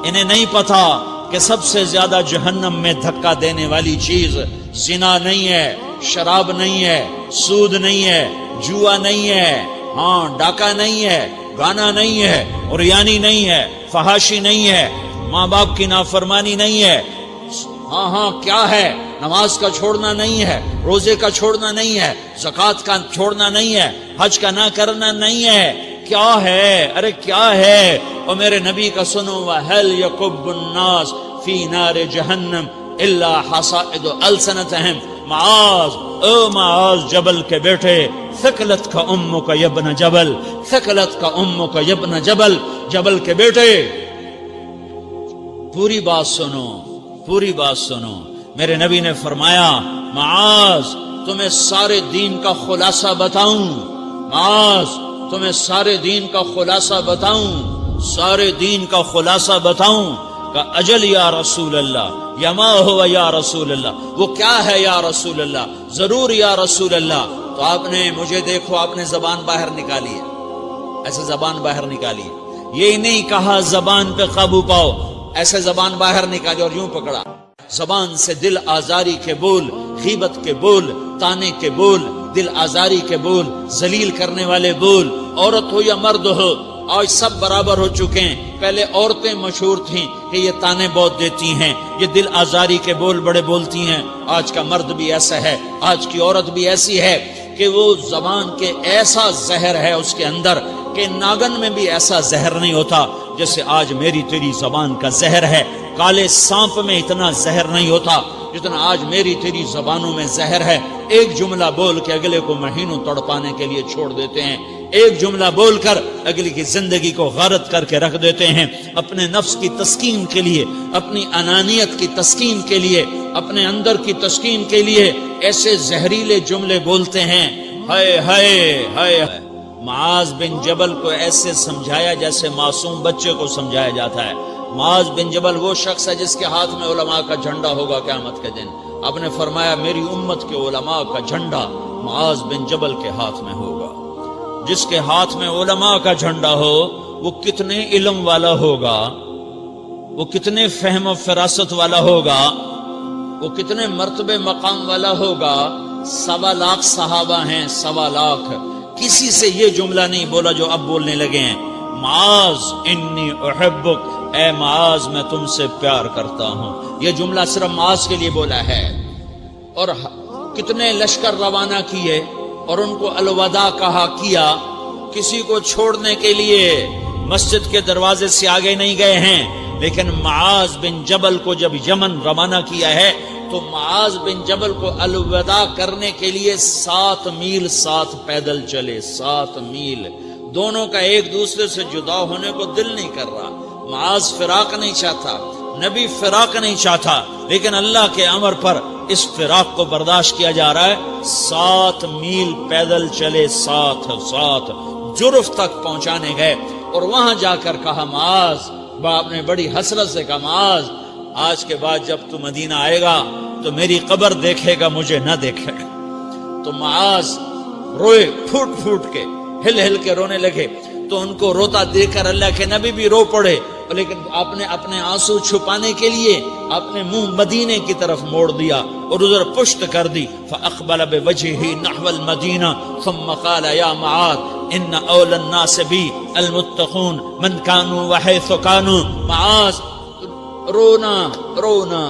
انہیں نہیں پتا کہ سب سے زیادہ جہنم میں دھکا دینے والی چیز زنا نہیں ہے، شراب نہیں ہے، سود نہیں ہے، جوا نہیں ہے، ہاں ڈاکہ نہیں ہے، گانا نہیں ہے، عریانی نہیں ہے، فحاشی نہیں ہے، ماں باپ کی نافرمانی نہیں ہے، ہاں کیا ہے، نماز کا چھوڑنا نہیں ہے، روزے کا چھوڑنا نہیں ہے، زکوٰۃ کا چھوڑنا نہیں ہے، حج کا نہ کرنا نہیں ہے، کیا ہے؟ ارے کیا ہے؟ اور میرے نبی کا سنو، وَهَلْ يَكُبُّ النَّاسُ فِي نَارِ جَهَنَّمَ إِلَّا حَصَائِدُ أَلْسِنَتِهِمْ معاذ، او معاذ جبل کے بیٹے، ثقلت کا امک یا ابن جبل، ثقلت کا امک یا ابن جبل، جبل کے بیٹے پوری بات سنو، پوری بات سنو۔ میرے نبی نے فرمایا، معاذ تمہیں سارے دین کا خلاصہ بتاؤں، معاذ تمہیں سارے دین کا خلاصہ بتاؤں، سارے دین کا خلاصہ بتاؤں؟ کہ اجل یا رسول اللہ، یا ما ہوا یا رسول اللہ، وہ کیا ہے یا رسول اللہ؟ ضرور یا رسول اللہ۔ تو آپ نے مجھے دیکھو، آپ نے زبان باہر نکالی ہے، ایسے زبان باہر نکالی ہے، یہ نہیں کہا زبان پہ قابو پاؤ، ایسے زبان باہر نکالی اور یوں پکڑا۔ زبان سے دل آزاری کے بول، غیبت کے بول، تانے کے بول، دل آزاری کے بول، ذلیل کرنے والے بول، عورت ہو یا مرد ہو، آج سب برابر ہو چکے ہیں۔ پہلے عورتیں مشہور تھیں کہ یہ تانے بہت دیتی ہیں، یہ دل آزاری کے بول بڑے بولتی ہیں۔ آج کا مرد بھی ایسا ہے، آج کی عورت بھی ایسی ہے کہ وہ زبان کے ایسا زہر ہے اس کے اندر کہ ناگن میں بھی ایسا زہر نہیں ہوتا جیسے آج میری تیری زبان کا زہر ہے۔ کالے سانپ میں اتنا زہر نہیں ہوتا جتنا آج میری تیری زبانوں میں زہر ہے۔ ایک جملہ بول کے اگلے کو مہینوں تڑپانے کے لیے چھوڑ دیتے ہیں، ایک جملہ بول کر اگلی کی زندگی کو غارت کر کے رکھ دیتے ہیں، اپنے نفس کی تسکین کے لیے، اپنی انانیت کی تسکین کے لیے، اپنے اندر کی تسکین کے لیے ایسے زہریلے جملے بولتے ہیں۔ ہائے ہائے ہائے۔ معاذ بن جبل کو ایسے سمجھایا جیسے معصوم بچے کو سمجھایا جاتا ہے۔ معاذ بن جبل وہ شخص ہے جس کے ہاتھ میں علماء کا جھنڈا ہوگا قیامت کے دن۔ آپ نے فرمایا میری امت کے علماء کا جھنڈا معاذ بن جبل کے ہاتھ میں ہوگا۔ جس کے ہاتھ میں علماء کا جھنڈا ہو وہ کتنے علم والا ہوگا، وہ کتنے فہم و فراست والا ہوگا، وہ کتنے مرتبے مقام والا ہوگا۔ 1.25 لاکھ صحابہ ہیں، 1.25 لاکھ، کسی سے یہ جملہ نہیں بولا جو اب بولنے لگے ہیں۔ معاذ انی احبک، اے معاذ میں تم سے پیار کرتا ہوں، یہ جملہ صرف معاذ کے لیے بولا ہے۔ اور کتنے لشکر روانہ کیے اور ان کو الوداع کہا کیا، کسی کو چھوڑنے کے لیے مسجد کے دروازے سے آگے نہیں گئے ہیں، لیکن معاذ بن جبل کو جب یمن روانہ کیا ہے تو معاذ بن جبل کو الوداع کرنے کے لیے 7 میل ساتھ پیدل چلے، 7 میل۔ دونوں کا ایک دوسرے سے جدا ہونے کو دل نہیں کر رہا، معاذ فراق نہیں چاہتا، نبی فراق نہیں چاہتا، لیکن اللہ کے امر پر اس فراق کو برداشت کیا جا رہا ہے۔ 7 میل پیدل چلے، 7 جرف تک پہنچانے گئے اور وہاں جا کر کہا معاذ، باپ نے بڑی حسرت سے کہا معاذ آج کے بعد جب تو مدینہ آئے گا تو میری قبر دیکھے گا، مجھے نہ دیکھے گا۔ تو معاذ روئے، پھوٹ پھوٹ کے، ہل ہل کے رونے لگے۔ تو ان کو روتا دیکھ کر اللہ کے نبی بھی رو پڑے، لیکن آپ نے اپنے آنسو چھپانے کے لیے اپنے منہ مدینے کی طرف موڑ دیا اور ادھر پشت کر دی۔ فاقبل بوجهه نحو المدینہ ثم قال یا معاذ ان اولى الناس بی المتقون من كانوا وحيث كانوا۔ معاذ رونا،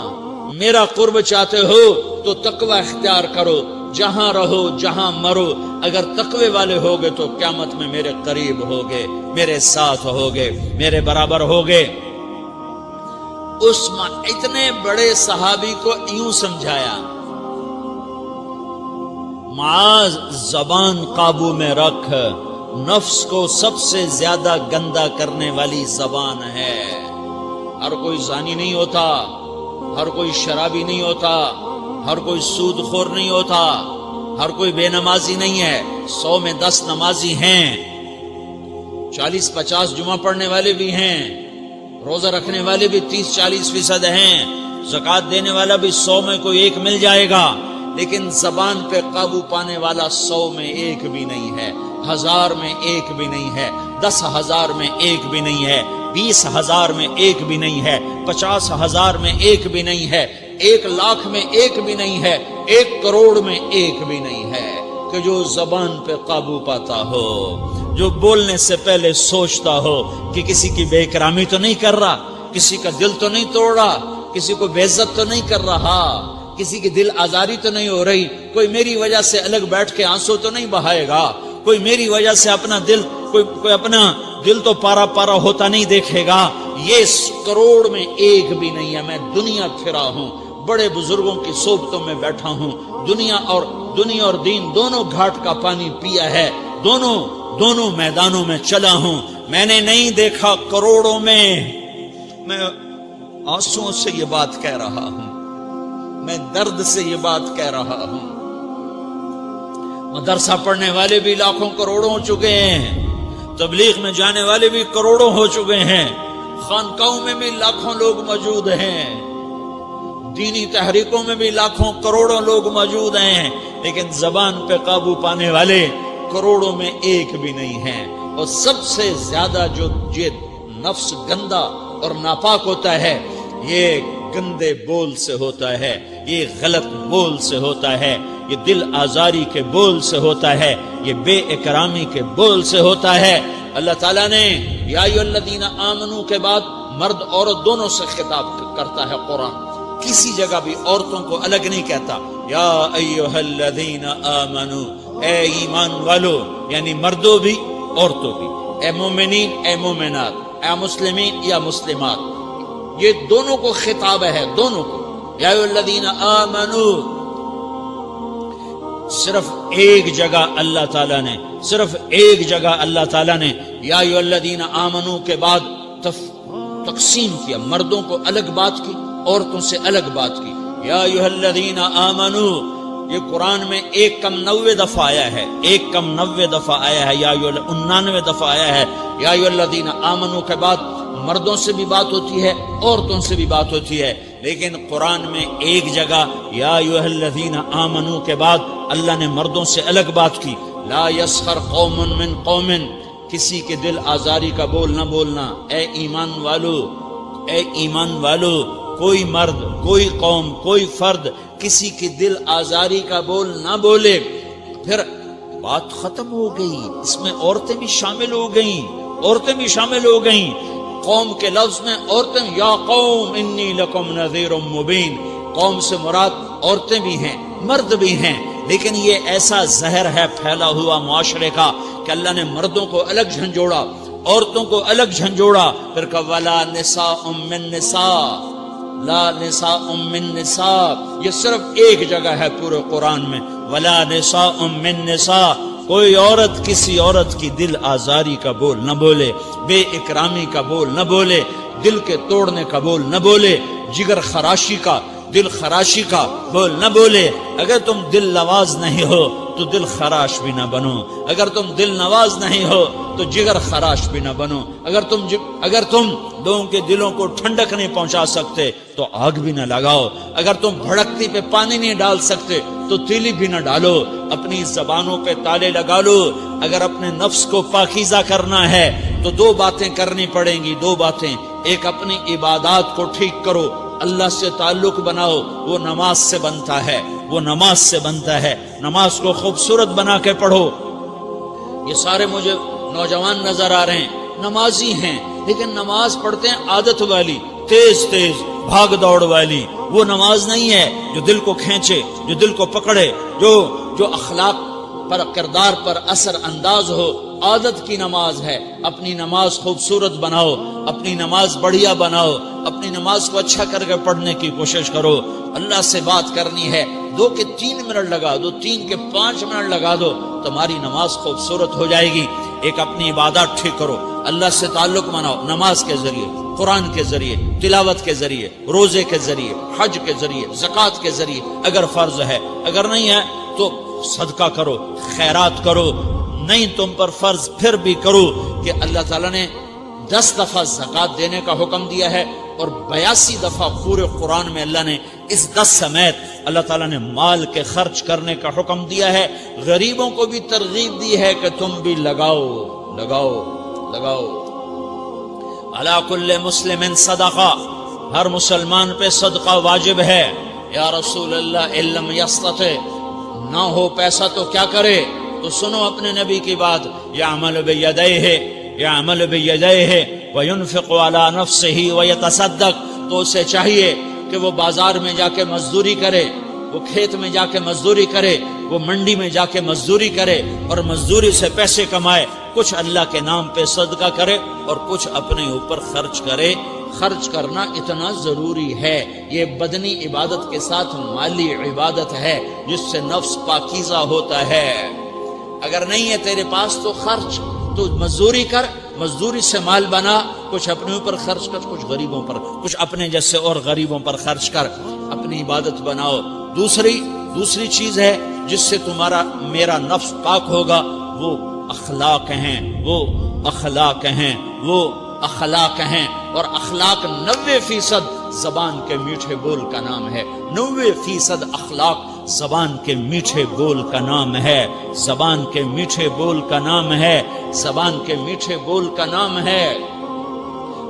میرا قرب چاہتے ہو تو تقوی اختیار کرو، جہاں رہو جہاں مرو، اگر تقوی والے ہوگے تو قیامت میں میرے قریب ہوگے، میرے ساتھ ہوگے، میرے برابر ہوگے۔ اس اتنے بڑے صحابی کو یوں سمجھایا، معاذ زبان قابو میں رکھ، نفس کو سب سے زیادہ گندا کرنے والی زبان ہے۔ ہر کوئی زانی نہیں ہوتا، ہر کوئی شرابی نہیں ہوتا، ہر کوئی سود خور نہیں ہوتا، ہر کوئی بے نمازی نہیں ہے۔ 100 میں 10 نمازی ہیں، 40-50 جمعہ پڑھنے والے بھی ہیں، روزہ رکھنے والے بھی 30-40% ہیں، زکوٰۃ دینے والا بھی 100 میں کوئی ایک مل جائے گا، لیکن زبان پہ قابو پانے والا 100 میں ایک بھی نہیں ہے، 1000 میں ایک بھی نہیں ہے، 10,000 میں ایک بھی نہیں ہے۔ 20,000 میں ایک بھی نہیں ہے، 50,000 میں ایک بھی نہیں ہے، 1,00,000 میں ایک بھی نہیں ہے، 1 کروڑ میں ایک بھی نہیں ہے کہ جو زبان پہ قابو پاتا ہو، جو بولنے سے پہلے سوچتا ہو کہ کسی کی بے اکرامی تو نہیں کر رہا، کسی کا دل تو نہیں توڑ رہا، کسی کو بے عزت تو نہیں کر رہا، کسی کی دل آزاری تو نہیں ہو رہی، کوئی میری وجہ سے الگ بیٹھ کے آنسو تو نہیں بہائے گا، کوئی میری وجہ سے اپنا دل کوئی اپنا دل تو پارا پارا ہوتا نہیں دیکھے گا۔ یہ 1 کروڑ میں ایک بھی نہیں ہے۔ میں دنیا پھرا ہوں، بڑے بزرگوں کی صحبتوں میں بیٹھا ہوں، دنیا اور دین دونوں گھاٹ کا پانی پیا ہے، دونوں میدانوں میں چلا ہوں، میں نے نہیں دیکھا کروڑوں میں۔ میں آنسوؤں سے یہ بات کہہ رہا ہوں، میں درد سے یہ بات کہہ رہا ہوں۔ مدرسہ پڑھنے والے بھی لاکھوں کروڑوں ہو چکے ہیں، تبلیغ میں جانے والے بھی کروڑوں ہو چکے ہیں، خانقاہوں میں بھی لاکھوں لوگ موجود ہیں، دینی تحریکوں میں بھی لاکھوں کروڑوں لوگ موجود ہیں، لیکن زبان پہ قابو پانے والے کروڑوں میں ایک بھی نہیں ہیں۔ اور سب سے زیادہ جو یہ نفس گندا اور ناپاک ہوتا ہے، یہ گندے بول سے ہوتا ہے، یہ غلط بول سے ہوتا ہے، یہ دل آزاری کے بول سے ہوتا ہے، یہ بے اکرامی کے بول سے ہوتا ہے۔ اللہ تعالیٰ نے یا ایھا الذین آمنو کے بعد مرد عورت دونوں سے خطاب کرتا ہے قرآن، کسی جگہ بھی عورتوں کو الگ نہیں کہتا۔ یا ایھا الذین آمنو، اے ایمان والو، یعنی مردوں بھی عورتوں بھی، اے مومنین اے مومنات، اے مسلمین یا مسلمات، یہ دونوں کو خطاب ہے، دونوں کو۔ یا ایھا الذین آمنو، صرف ایک جگہ اللہ تعالیٰ نے یا ایھا الذین آمنو کے بعد تقسیم کیا، مردوں کو الگ بات کی، عورتوں سے الگ بات کی۔ یا ایھا الذین آمنو، یہ قرآن میں 199 دفعہ آیا ہے، 199 دفعہ آیا ہے، یا 99 دفعہ آیا ہے۔ یا ایھا الذین آمنو کے بعد مردوں سے بھی بات ہوتی ہے، عورتوں سے بھی بات ہوتی ہے، لیکن قرآن میں ایک جگہ یا ایھا الذین آمنو کے بعد اللہ نے مردوں سے الگ بات کی۔ لا یسخر قوم من قوم، کسی کے دل آزاری کا بول نہ بولنا۔ اے ایمان والو، کوئی مرد، کوئی قوم، کوئی فرد کسی کی دل آزاری کا بول نہ بولے۔ پھر بات ختم ہو گئی، اس میں عورتیں بھی شامل ہو گئیں، قوم کے لفظ میں عورتیں، یا قوم انی لکم نذیر مبین، قوم سے مراد عورتیں بھی ہیں، مرد بھی ہیں، لیکن یہ ایسا زہر ہے پھیلا ہوا معاشرے کا کہ اللہ نے مردوں کو الگ جھنجھوڑا، عورتوں کو الگ جھنجھوڑا، پھر کہا ولا نساء من نساء، لا نساء من نساء، یہ صرف ایک جگہ ہے پورے قرآن میں، ولا نساء من نساء، کوئی عورت کسی عورت کی دل آزاری کا بول نہ بولے، بے اکرامی کا بول نہ بولے، دل کے توڑنے کا بول نہ بولے، جگر خراشی کا، دل خراشی کا بول نہ بولے۔ اگر تم دل نواز نہیں ہو تو دل خراش بھی نہ بنو، اگر تم دل نواز نہیں ہو تو جگر خراش بھی نہ بنو، اگر تم لوگوں کے دلوں کو ٹھنڈک نہیں پہنچا سکتے تو آگ بھی نہ لگاؤ، اگر تم بھڑکتی پہ پانی نہیں ڈال سکتے تو تیلی بھی نہ ڈالو، اپنی زبانوں پہ تالے لگا لو۔ اگر اپنے نفس کو پاکیزہ کرنا ہے تو 2 باتیں کرنی پڑیں گی، 2 باتیں، ایک اپنی عبادات کو ٹھیک کرو، اللہ سے تعلق بناؤ، وہ نماز سے بنتا ہے، نماز کو خوبصورت بنا کے پڑھو۔ یہ سارے مجھے نوجوان نظر آ رہے ہیں، نمازی ہیں، لیکن نماز پڑھتے ہیں عادت والی، تیز بھاگ دوڑ والی، وہ نماز نہیں ہے جو دل کو کھینچے، جو دل کو پکڑے، جو اخلاق پر، کردار پر اثر انداز ہو۔ عادت کی نماز ہے، اپنی نماز خوبصورت بناؤ، اپنی نماز بڑھیا بناؤ، اپنی نماز کو اچھا کر کے پڑھنے کی کوشش کرو۔ اللہ سے بات کرنی ہے، 2 کے 3 منٹ لگا دو، 3 کے 5 منٹ لگا دو، تمہاری نماز خوبصورت ہو جائے گی۔ ایک اپنی عبادات ٹھیک کرو، اللہ سے تعلق بناؤ، نماز کے ذریعے، قرآن کے ذریعے، تلاوت کے ذریعے، روزے کے ذریعے، حج کے ذریعے، زکوٰۃ کے ذریعے، اگر فرض ہے، اگر نہیں ہے تو صدقہ کرو، خیرات کرو، نہیں تم پر فرض پھر بھی کرو کہ اللہ تعالیٰ نے 10 دفعہ زکوٰۃ دینے کا حکم دیا ہے، اور 82 دفعہ پورے قرآن میں اللہ نے اس 10 سمیت اللہ تعالیٰ نے مال کے خرچ کرنے کا حکم دیا ہے۔ غریبوں کو بھی ترغیب دی ہے کہ تم بھی لگاؤ۔ علی کل مسلم صدقہ، ہر مسلمان پہ صدقہ واجب ہے۔ یا رسول اللہ ان لم یستطع، نہ ہو پیسہ تو کیا کرے؟ تو سنو اپنے نبی کی بات، یعمل بیدیہ، یعمل بیدیہ وینفق علی نفسہ ویتصدق، تو اسے چاہیے کہ وہ بازار میں جا کے مزدوری کرے، وہ کھیت میں جا کے مزدوری کرے، وہ منڈی میں جا کے مزدوری کرے اور مزدوری سے پیسے کمائے، کچھ اللہ کے نام پہ صدقہ کرے اور کچھ اپنے اوپر خرچ کرے۔ خرچ کرنا اتنا ضروری ہے، یہ بدنی عبادت کے ساتھ مالی عبادت ہے جس سے نفس پاکیزہ ہوتا ہے۔ اگر نہیں ہے تیرے پاس تو خرچ، تو مزدوری کر، مزدوری سے مال بنا، کچھ اپنے اوپر خرچ کر، کچھ غریبوں پر، کچھ اپنے جیسے اور غریبوں پر خرچ کر، اپنی عبادت بناؤ۔ دوسری چیز ہے جس سے تمہارا میرا نفس پاک ہوگا، وہ اخلاق ہیں، وہ اخلاق ہیں، وہ اخلاق ہیں۔ اور اخلاق 90% زبان کے میٹھے بول کا نام ہے، 90% اخلاق زبان کے میٹھے بول کا نام ہے، زبان کے میٹھے بول کا نام ہے، زبان کے میٹھے بول کا نام ہے۔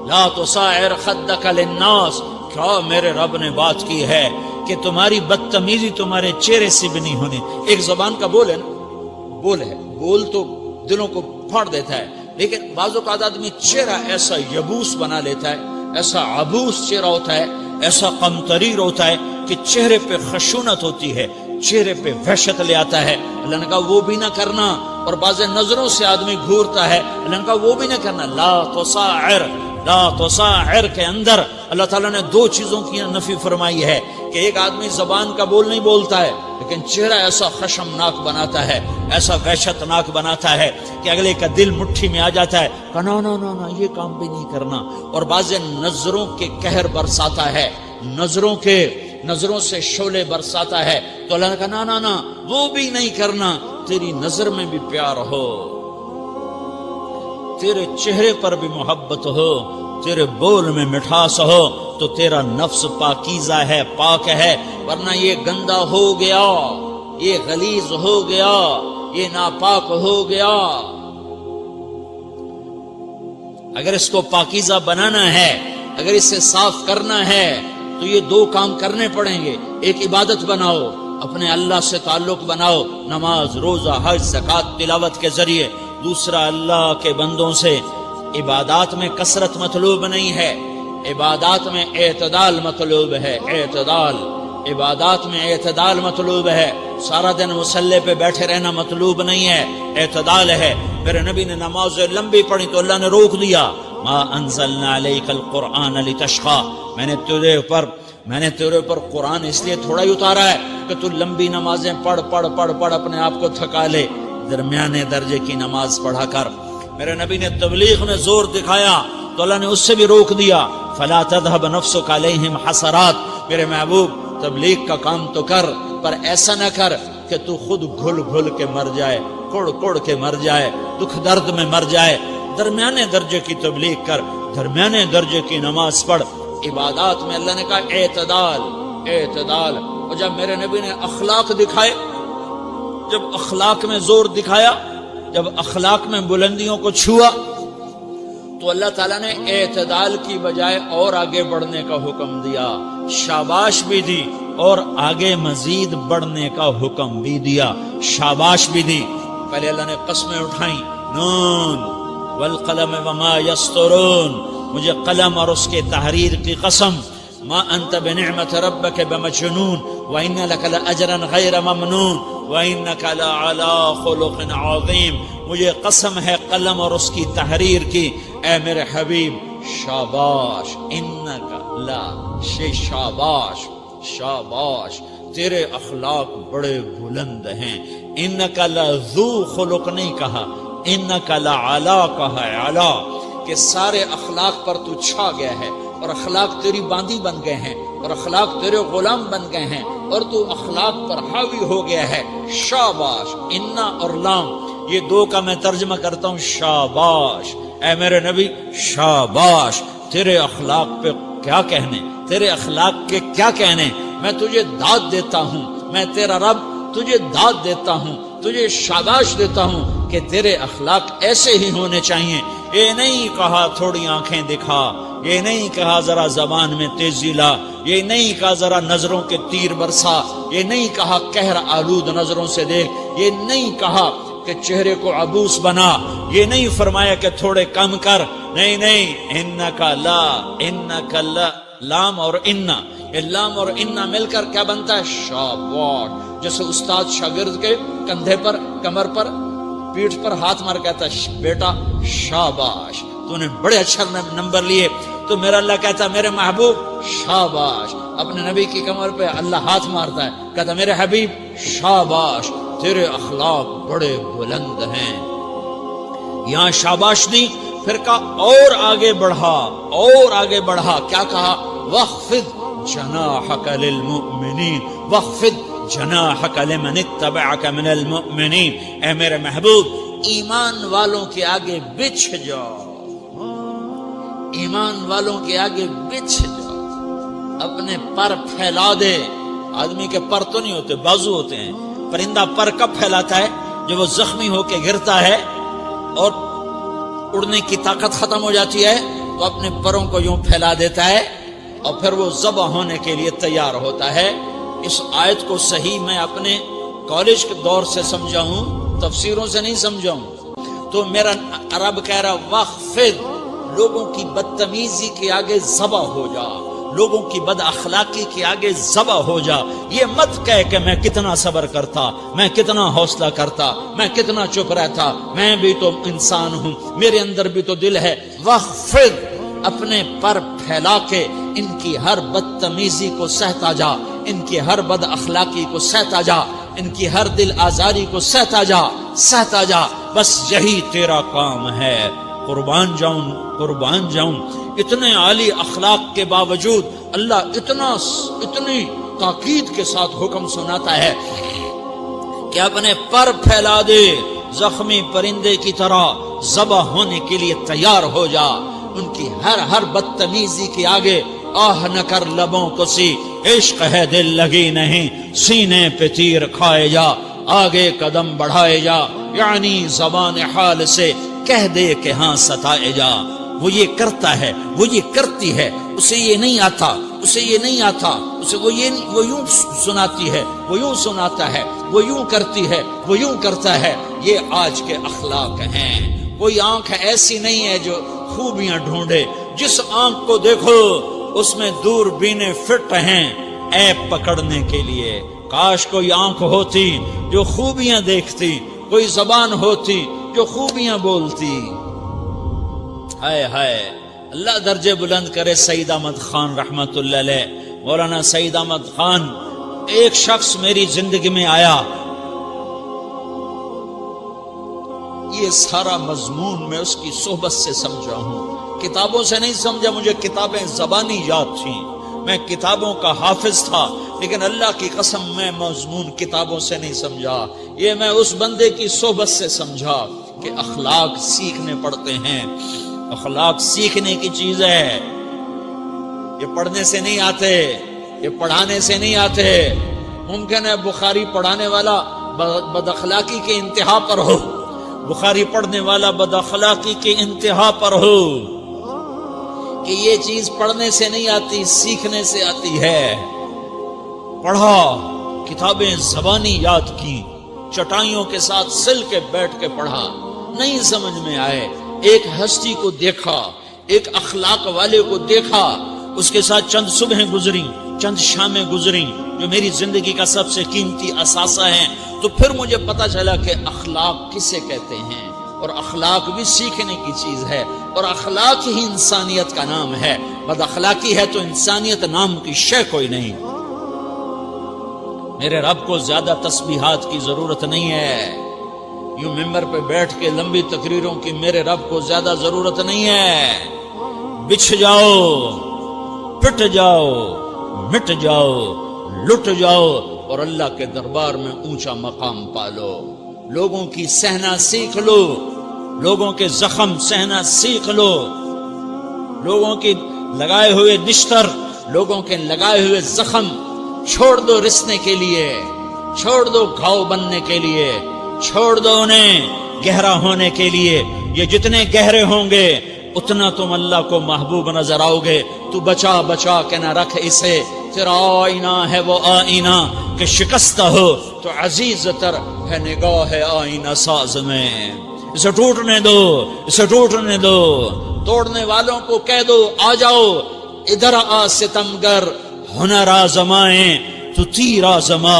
لا تصاعر خدک للناس، کیا میرے رب نے بات کی ہے کہ تمہاری بدتمیزی تمہارے چہرے سے بھی نہیں ہونی۔ ایک زبان کا بول ہے نا، بول ہے، بول تو دلوں کو پھاڑ دیتا ہے، لیکن بعض اوقات آدمی چہرہ ایسا یبوس بنا لیتا ہے، ایسا عبوس چہرہ ہوتا ہے، ایسا قمطریر ہوتا ہے کہ چہرے پہ خشونت ہوتی ہے، چہرے پہ وحشت لے آتا ہے۔ اللہ نے کہا وہ بھی نہ کرنا۔ اور بعض نظروں سے آدمی گھورتا ہے، اللہ نے کہا وہ بھی نہ کرنا۔ لا تصاعر، لا تصاعر کے اندر اللہ تعالیٰ نے 2 چیزوں کی نفی فرمائی ہے کہ ایک آدمی زبان کا بول نہیں بولتا ہے لیکن چہرہ ایسا خشمناک بناتا ہے، ایسا وحشتناک بناتا ہے کہ اگلے کا دل مٹھی میں آ جاتا ہے، کہ نا نا نا نا یہ کام بھی نہیں کرنا۔ اور بعض نظروں کے قہر برساتا ہے، نظروں سے شعلے برساتا ہے، تو اللہ نے کہا نا نا نا وہ بھی نہیں کرنا۔ تیری نظر میں بھی پیار ہو، تیرے چہرے پر بھی محبت ہو، تیرے بول میں مٹھاس ہو، تو تیرا نفس پاکیزہ ہے، پاک ہے۔ ورنہ یہ گندا ہو گیا، یہ غلیظ ہو گیا، یہ ناپاک ہو گیا۔ اگر اس کو پاکیزہ بنانا ہے، اگر اسے صاف کرنا ہے تو یہ 2 کام کرنے پڑیں گے۔ ایک عبادت بناؤ، اپنے اللہ سے تعلق بناؤ، نماز، روزہ، حج، زکوٰۃ، تلاوت کے ذریعے۔ دوسرا، اللہ کے بندوں سے عبادات میں کثرت مطلوب نہیں ہے، عبادات میں اعتدال مطلوب ہے، اعتدال، عبادات میں اعتدال مطلوب ہے۔ سارا دن مصلی پہ بیٹھے رہنا مطلوب نہیں ہے، اعتدال ہے۔ میرے نبی نے نماز لمبی پڑھی تو اللہ نے روک دیا، ما انزلنا علیک القرآن لتشقی، میں نے تیرے اوپر قرآن اس لیے تھوڑا ہی اتارا ہے کہ تو لمبی نمازیں پڑھ اپنے آپ کو تھکا لے، درمیانے درجے کی نماز پڑھا کر۔ میرے نبی نے تبلیغ میں زور دکھایا تو اللہ نے اس سے بھی روک دیا، فلا تذهب نفسك علیہم حسرات، میرے محبوب تبلیغ کا کام تو کر، پر ایسا نہ کر کہ تو خود گھل کے مر جائے، کڑ کے مر جائے، دکھ درد میں مر جائے۔ درمیانے درجے کی تبلیغ کر، درمیانے درجے کی نماز پڑھ۔ عبادات میں اللہ نے کہا اعتدال، اعتدال۔ اور جب میرے نبی نے اخلاق دکھائے، جب اخلاق میں زور دکھایا، جب اخلاق میں بلندیوں کو چھوا، تو اللہ تعالیٰ نے اعتدال کی بجائے اور آگے بڑھنے کا حکم دیا، شاباش بھی دی اور آگے مزید بڑھنے کا حکم بھی دیا، شاباش بھی دی۔ پہلے اللہ نے قسمیں اٹھائیں، نون والقلم وما یسطرون، مجھے قلم اور اس کے تحریر کی قسم، ما انت بنعمت ربک بمجنون وان لک لاجرا غیر ممنون وانک لعلی خلق عظیم، مجھے قسم ہے قلم اور اس کی تحریر کی، اے میرے حبیب شاباش، انک لا شاباش، شاباش، تیرے اخلاق بڑے بلند ہیں۔ انک لذو خلق نہیں کہا، انک لعلی کہا، علا، کہ سارے اخلاق پر تو چھا گیا ہے اور اخلاق تیری باندی بن گئے ہیں اور اخلاق تیرے غلام بن گئے ہیں اور تو اخلاق پر حاوی ہو گیا ہے۔ شاباش، انا اور لام، یہ 2 کا میں ترجمہ کرتا ہوں، شاباش، اے میرے نبی شاباش، تیرے اخلاق پہ کیا کہنے، تیرے اخلاق کے کیا کہنے، میں تجھے داد دیتا ہوں، میں تیرا رب تجھے داد دیتا ہوں، تجھے شاباش دیتا ہوں کہ کہ تیرے اخلاق ایسے ہی ہونے چاہیے. یہ نہیں کہا تھوڑی آنکھیں دکھا، یہ نہیں کہا ذرا زبان میں تیزی لا، یہ نہیں کہا ذرا نظروں کے تیر برسا، یہ نہیں کہا قہر آلود نظروں سے دیکھ، یہ نہیں کہا کہ چہرے کو عبوس بنا، یہ نہیں فرمایا کہ تھوڑے کم کر. نہیں نہیں، انکا لا، انکا لا، لام اور انا، یہ لام اور انا مل کر کیا بنتا ہے؟ شاباش. جیسے استاد شاگرد کے کندھے پر، کمر پر، پیٹھ پر ہاتھ مار کہتا ہے بیٹا شاباش تو نے بڑے اچھا نمبر لیے. تو میرا اللہ کہتا ہے میرے محبوب شاباش. اپنے نبی کی کمر پہ اللہ ہاتھ مارتا ہے، کہتا ہے میرے حبیب شاباش، تیرے اخلاق بڑے بلند ہیں. یہاں شاباش دی، پھر کہا اور آگے بڑھا، اور آگے بڑھا. کیا کہا؟ وَخْفِضْ جَنَاحَكَ لِلْمُؤْمِنِينَ وَخْفِضْ جَنَاحَكَ لِمَنِ اتَّبَعَكَ مِنَ الْمُؤْمِنِينَ. اے میرے محبوب ایمان والوں کے آگے بچھ جاؤ، ایمان والوں کے آگے بچھ جاؤ، اپنے پر پھیلا دے. آدمی کے پر تو نہیں ہوتے، بازو ہوتے ہیں. پرندہ پر کب پھیلاتا ہے؟ جب وہ زخمی ہو کے گرتا ہے اور اڑنے کی طاقت ختم ہو جاتی ہے تو اپنے پروں کو یوں پھیلا دیتا ہے اور پھر وہ ذبح ہونے کے لیے تیار ہوتا ہے. اس آیت کو صحیح میں اپنے کالج کے دور سے سمجھا ہوں، تفسیروں سے نہیں سمجھا ہوں. تو میرا عرب کہہ رہا وَخْفِضْ، لوگوں کی بدتمیزی کے آگے ذبح ہو جا، لوگوں کی بد اخلاقی کے آگے ذبح ہو جا. یہ مت کہہ کہ میں کتنا صبر کرتا، میں کتنا حوصلہ کرتا، میں کتنا چپ رہتا، میں بھی تو انسان ہوں، میرے اندر بھی تو دل ہے. وَخْفِضْ، اپنے پر پھیلا کے ان کی ہر بدتمیزی کو سہتا جا، ان کی ہر بد اخلاقی کو سہتا جا، ان کی ہر دل آزاری کو سہتا جا، سہتا جا. بس یہی تیرا کام ہے. قربان جاؤں، قربان جاؤں. اتنے عالی اخلاق کے باوجود اللہ اتنی تاکید کے ساتھ حکم سناتا ہے کہ اپنے پر پھیلا دے، زخمی پرندے کی طرح ذبح ہونے کے لیے تیار ہو جا. ان کی ہر بدتمیزی کے آگے آہ نہ کر لبوں کو سی، عشق ہے دل لگی نہیں، سینے پہ تیر کھائے جا، آگے قدم بڑھائے جا. یعنی زبان حال سے کہہ دے کہ ہاں ستائے جا. وہ یہ کرتا ہے، وہ یہ کرتی ہے، اسے یہ نہیں آتا، اسے یہ نہیں آتا، اسے وہ یوں سناتی ہے، وہ یوں سناتا ہے، وہ یوں کرتی ہے، وہ یوں کرتا ہے. یہ آج کے اخلاق ہیں. کوئی آنکھ ایسی نہیں ہے جو خوبیاں ڈھونڈے. جس آنکھ کو دیکھو اس میں دوربینیں فٹ ہیں عیب پکڑنے کے لیے. کاش کوئی آنکھ ہوتی جو خوبیاں دیکھتی، کوئی زبان ہوتی جو خوبیاں بولتی. ہائے ہائے، اللہ درجے بلند کرے سعید احمد خان رحمت اللہ علیہ. مولانا سعید احمد خان، ایک شخص میری زندگی میں آیا، یہ سارا مضمون میں اس کی صحبت سے سمجھا ہوں، کتابوں سے نہیں سمجھا. مجھے کتابیں زبانی یاد تھیں، میں کتابوں کا حافظ تھا، لیکن اللہ کی قسم میں مضمون کتابوں سے نہیں سمجھا. یہ میں اس بندے کی صحبت سے سمجھا کہ اخلاق سیکھنے پڑتے ہیں. اخلاق سیکھنے کی چیز ہے، یہ پڑھنے سے نہیں آتے، یہ پڑھانے سے نہیں آتے. ممکن ہے بخاری پڑھانے والا بد اخلاقی کے انتہا پر ہو، بخاری پڑھنے والا بد اخلاقی کے انتہا پر ہو، کہ یہ چیز پڑھنے سے نہیں آتی، سیکھنے سے آتی ہے. پڑھا، کتابیں زبانی یاد کی، چٹائیوں کے ساتھ سل کے بیٹھ کے پڑھا، نہیں سمجھ میں آئے. ایک ہستی کو دیکھا، ایک اخلاق والے کو دیکھا، اس کے ساتھ چند صبحیں گزری، چند شامیں گزری جو میری زندگی کا سب سے قیمتی اثاثہ ہیں. تو پھر مجھے پتا چلا کہ اخلاق کسے کہتے ہیں، اور اخلاق بھی سیکھنے کی چیز ہے، اور اخلاق ہی انسانیت کا نام ہے. بد اخلاقی ہے تو انسانیت نام کی شے کوئی نہیں. میرے رب کو زیادہ تسبیحات کی ضرورت نہیں ہے، یوں ممبر پہ بیٹھ کے لمبی تقریروں کی میرے رب کو زیادہ ضرورت نہیں ہے. بچھ جاؤ، پٹ جاؤ، مٹ جاؤ، لٹ جاؤ، اور اللہ کے دربار میں اونچا مقام پالو. لوگوں کی سہنا سیکھ لو، لوگوں کے زخم سہنا سیکھ لو، لوگوں کی لگائے ہوئے نشتر، لوگوں کے لگائے ہوئے زخم چھوڑ دو رسنے کے لیے، چھوڑ دو گھاؤ بننے کے لیے، چھوڑ دو انہیں. گہرا ہونے کے لیے یہ جتنے گہرے ہوں گے اتنا تم اللہ کو محبوب نظر آؤ گے. تو بچا بچا کے نہ رکھ اسے، تیرا آئینہ ہے وہ آئینہ کہ شکستہ ہو تو عزیز تر ہے نگاہ آئینہ ساز میں. اسے ٹوٹنے دو، اسے ٹوٹنے دو. توڑنے والوں کو کہہ دو آ جاؤ ادھر آ ستمگر، ہنر آزمائیں تو تیر آزما،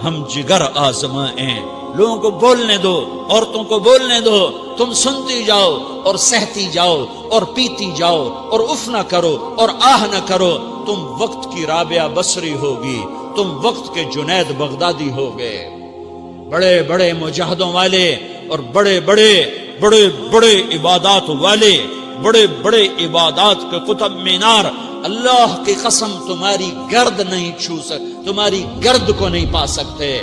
ہم جگر آزمائیں. لوگوں کو بولنے دو، عورتوں کو بولنے دو، تم سنتی جاؤ اور سہتی جاؤ اور پیتی جاؤ اور اف نہ کرو اور آہ نہ کرو. تم وقت کی رابعہ بصری ہوگی، تم وقت کے جنید بغدادی ہوگے. بڑے بڑے مجاہدوں والے اور بڑے بڑے بڑے بڑے عبادات والے، بڑے بڑے عبادات کے قطب مینار، اللہ کی قسم تمہاری گرد نہیں چھو سکتے، تمہاری گرد کو نہیں پا سکتے.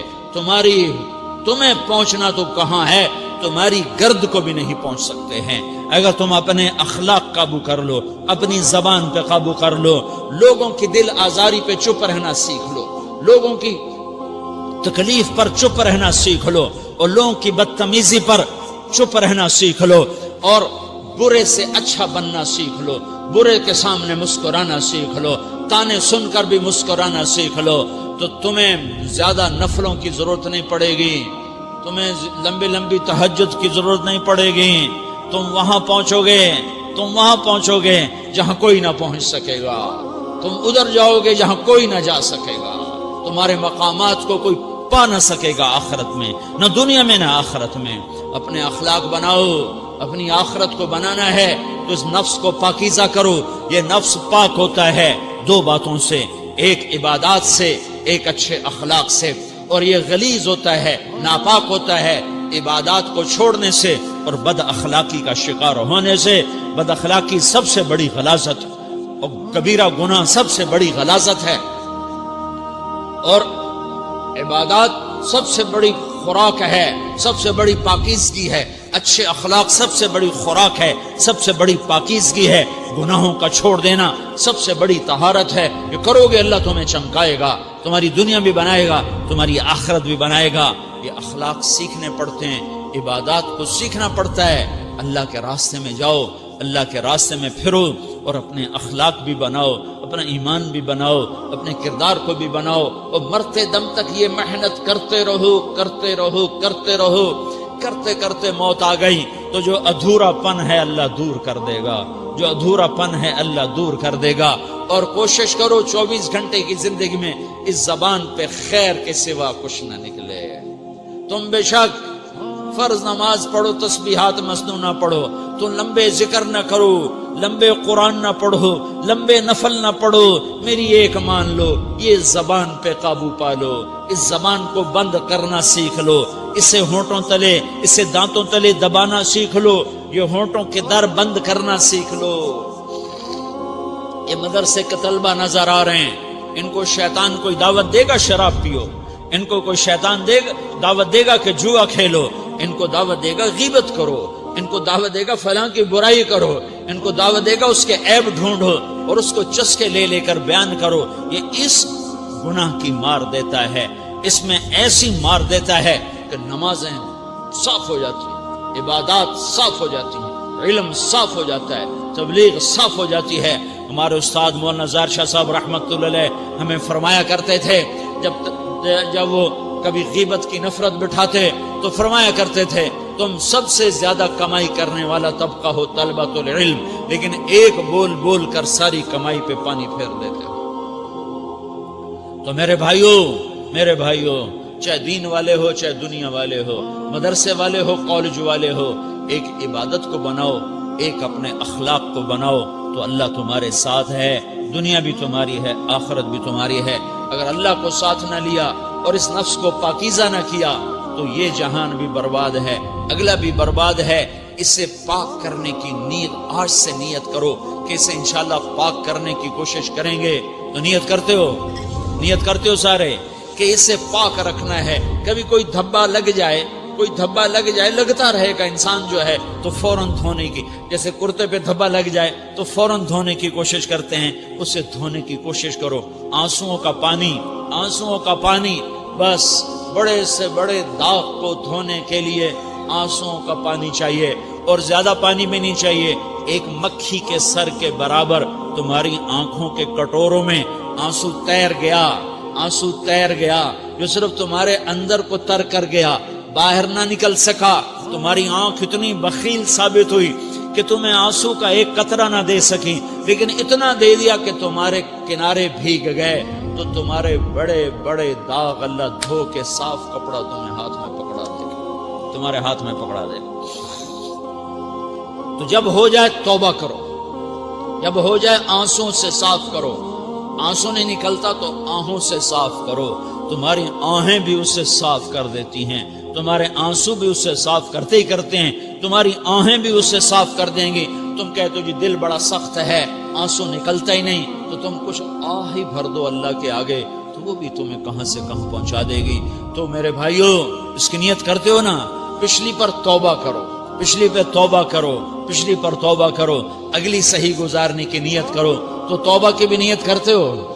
تمہیں پہنچنا تو کہاں ہے، تمہاری گرد کو بھی نہیں پہنچ سکتے ہیں. اگر تم اپنے اخلاق قابو کر لو، اپنی زبان پہ قابو کر لو، لوگوں کی دل آزاری پہ چپ رہنا سیکھ لو، لوگوں کی تکلیف پر چپ رہنا سیکھ لو اور لوگوں کی بدتمیزی پر چپ رہنا سیکھ لو اور برے سے اچھا بننا سیکھ لو، برے کے سامنے مسکرانا سیکھ لو، تانے سن کر بھی مسکرانا سیکھ لو، تو تمہیں زیادہ نفلوں کی ضرورت نہیں پڑے گی، تمہیں لمبی لمبی تہجد کی ضرورت نہیں پڑے گی. تم وہاں پہنچو گے جہاں کوئی نہ پہنچ سکے گا. تم ادھر جاؤ گے جہاں کوئی نہ جا سکے گا. تمہارے مقامات کو کوئی پا نہ سکے گا آخرت میں، نہ دنیا میں نہ آخرت میں. اپنے اخلاق بناؤ، اپنی آخرت کو بنانا ہے تو اس نفس کو پاکیزہ کرو. یہ نفس پاک ہوتا ہے دو باتوں سے، ایک عبادات سے، ایک اچھے اخلاق سے، اور یہ غلیظ ہوتا ہے، ناپاک ہوتا ہے عبادات کو چھوڑنے سے اور بد اخلاقی کا شکار ہونے سے. بد اخلاقی سب سے بڑی غلاظت اور کبیرہ گناہ سب سے بڑی غلاظت ہے، اور عبادات سب سے بڑی خوراک ہے، سب سے بڑی پاکیزگی ہے. اچھے اخلاق سب سے بڑی خوراک ہے، سب سے بڑی پاکیزگی ہے. گناہوں کا چھوڑ دینا سب سے بڑی طہارت ہے. یہ کرو گے اللہ تمہیں چمکائے گا، تمہاری دنیا بھی بنائے گا، تمہاری آخرت بھی بنائے گا. یہ اخلاق سیکھنے پڑتے ہیں، عبادات کو سیکھنا پڑتا ہے. اللہ کے راستے میں جاؤ، اللہ کے راستے میں پھرو اور اپنے اخلاق بھی بناؤ، اپنا ایمان بھی بناؤ، اپنے کردار کو بھی بناؤ، اور مرتے دم تک یہ محنت کرتے رہو کرتے رہو کرتے رہو. کرتے کرتے موت آ گئی تو جو ادھورا پن ہے اللہ دور کر دے گا، جو ادھورا پن ہے اللہ دور کر دے گا. اور کوشش کرو 24 گھنٹے کی زندگی میں اس زبان پہ خیر کے سوا کچھ نہ نکلے. تم بے شک فرض نماز پڑھو، تسبیحات مسنون نہ پڑھو، تو لمبے ذکر نہ کرو، لمبے قرآن نہ پڑھو، لمبے نفل نہ پڑھو. میری ایک مان لو، یہ زبان پہ قابو پا لو، اس زبان کو بند کرنا سیکھ لو، اسے ہونٹوں تلے، اسے دانتوں تلے دبانا سیکھ لو، یہ ہونٹوں کے در بند کرنا سیکھ لو. یہ مدرسے کے طلبہ نظر آ رہے ہیں، ان کو شیطان کوئی دعوت دے گا شراب پیو، ان کو کوئی شیطان دعوت دے گا کہ جوا کھیلو، ان کو دعوت دے گا غیبت کرو، ان کو دعوت دے گا فلاں کی برائی کرو، ان کو دعوت دے گا اس کے عیب ڈھونڈو اور اس کو چسکے لے لے کر بیان کرو. یہ اس گناہ کی مار دیتا ہے، اس میں ایسی مار دیتا ہے کہ نمازیں صاف ہو جاتی ہیں، عبادات صاف ہو جاتی ہیں، علم صاف ہو جاتا ہے، تبلیغ صاف ہو جاتی ہے. ہمارے استاد مولانا زار شاہ صاحب رحمۃ اللہ علیہ ہمیں فرمایا کرتے تھے، جب وہ کبھی غیبت کی نفرت بٹھاتے تو فرمایا کرتے تھے تم سب سے زیادہ کمائی کرنے والا طبقہ ہو طلبۃ العلم، لیکن ایک بول بول کر ساری کمائی پہ پانی پھیر دیتے ہو. تو میرے بھائیوں چاہے دین والے ہو، چاہے دنیا والے ہو، مدرسے والے ہو، کالج والے ہو، ایک عبادت کو بناؤ، ایک اپنے اخلاق کو بناؤ تو اللہ تمہارے ساتھ ہے. دنیا بھی تمہاری ہے، آخرت بھی تمہاری ہے. اگر اللہ کو ساتھ نہ لیا اور اس نفس کو پاکیزہ نہ کیا تو یہ جہان بھی برباد ہے، اگلا بھی برباد ہے. اسے پاک کرنے کی نیت آج سے نیت کرو کہ اسے انشاءاللہ پاک کرنے کی کوشش کریں گے. تو نیت کرتے ہو سارے کہ اسے پاک رکھنا ہے. کبھی کوئی دھبا لگ جائے، لگتا رہے گا انسان جو ہے تو فوراً دھونے کی، جیسے کرتے پہ دھبا لگ جائے تو فوراً دھونے کی کوشش کرتے ہیں، اسے دھونے کی کوشش کرو. آنسوؤں کا پانی بس بڑے سے بڑے داغ کو دھونے کے لیے آنسوؤں کا پانی چاہیے، اور زیادہ پانی بھی نہیں چاہیے۔ ایک مکھی کے سر کے برابر تمہاری آنکھوں کے کٹوروں میں آنسو تیر گیا، آنسو تیر گیا، جو صرف تمہارے اندر کو تر کر گیا، باہر نہ نکل سکا۔ تمہاری آنکھ اتنی بخیل ثابت ہوئی کہ تمہیں آنسو کا ایک قطرہ نہ دے سکی، لیکن اتنا دے دیا کہ تمہارے کنارے بھیگ گئے۔ تو تمہارے بڑے بڑے داغ اللہ دھو کے صاف کپڑا تمہیں ہاتھ میں پکڑا دے، تمہارے ہاتھ میں پکڑا دے۔ تو جب ہو جائے توبہ کرو، جب ہو جائے آنسوں سے صاف کرو۔ آنسو نہیں نکلتا تو آہوں سے صاف کرو، تمہاری آہیں بھی اسے صاف کر دیتی ہیں، تمہارے آنسو بھی اسے صاف کرتے ہی کرتے ہیں، تمہاری آہیں بھی اسے صاف کر دیں گی۔ تم کہتے ہو جی دل بڑا سخت ہے، آنسو نکلتا ہی نہیں، تو تم کچھ آہ ہی بھر دو اللہ کے آگے، تو وہ بھی تمہیں کہاں سے کہاں پہنچا دے گی۔ تو میرے بھائیو، اس کی نیت کرتے ہو نا، پچھلی پر توبہ کرو، پچھلی پہ توبہ کرو، پچھلی پر توبہ کرو، اگلی صحیح گزارنے کی نیت کرو۔ تو توبہ کی بھی نیت کرتے ہو؟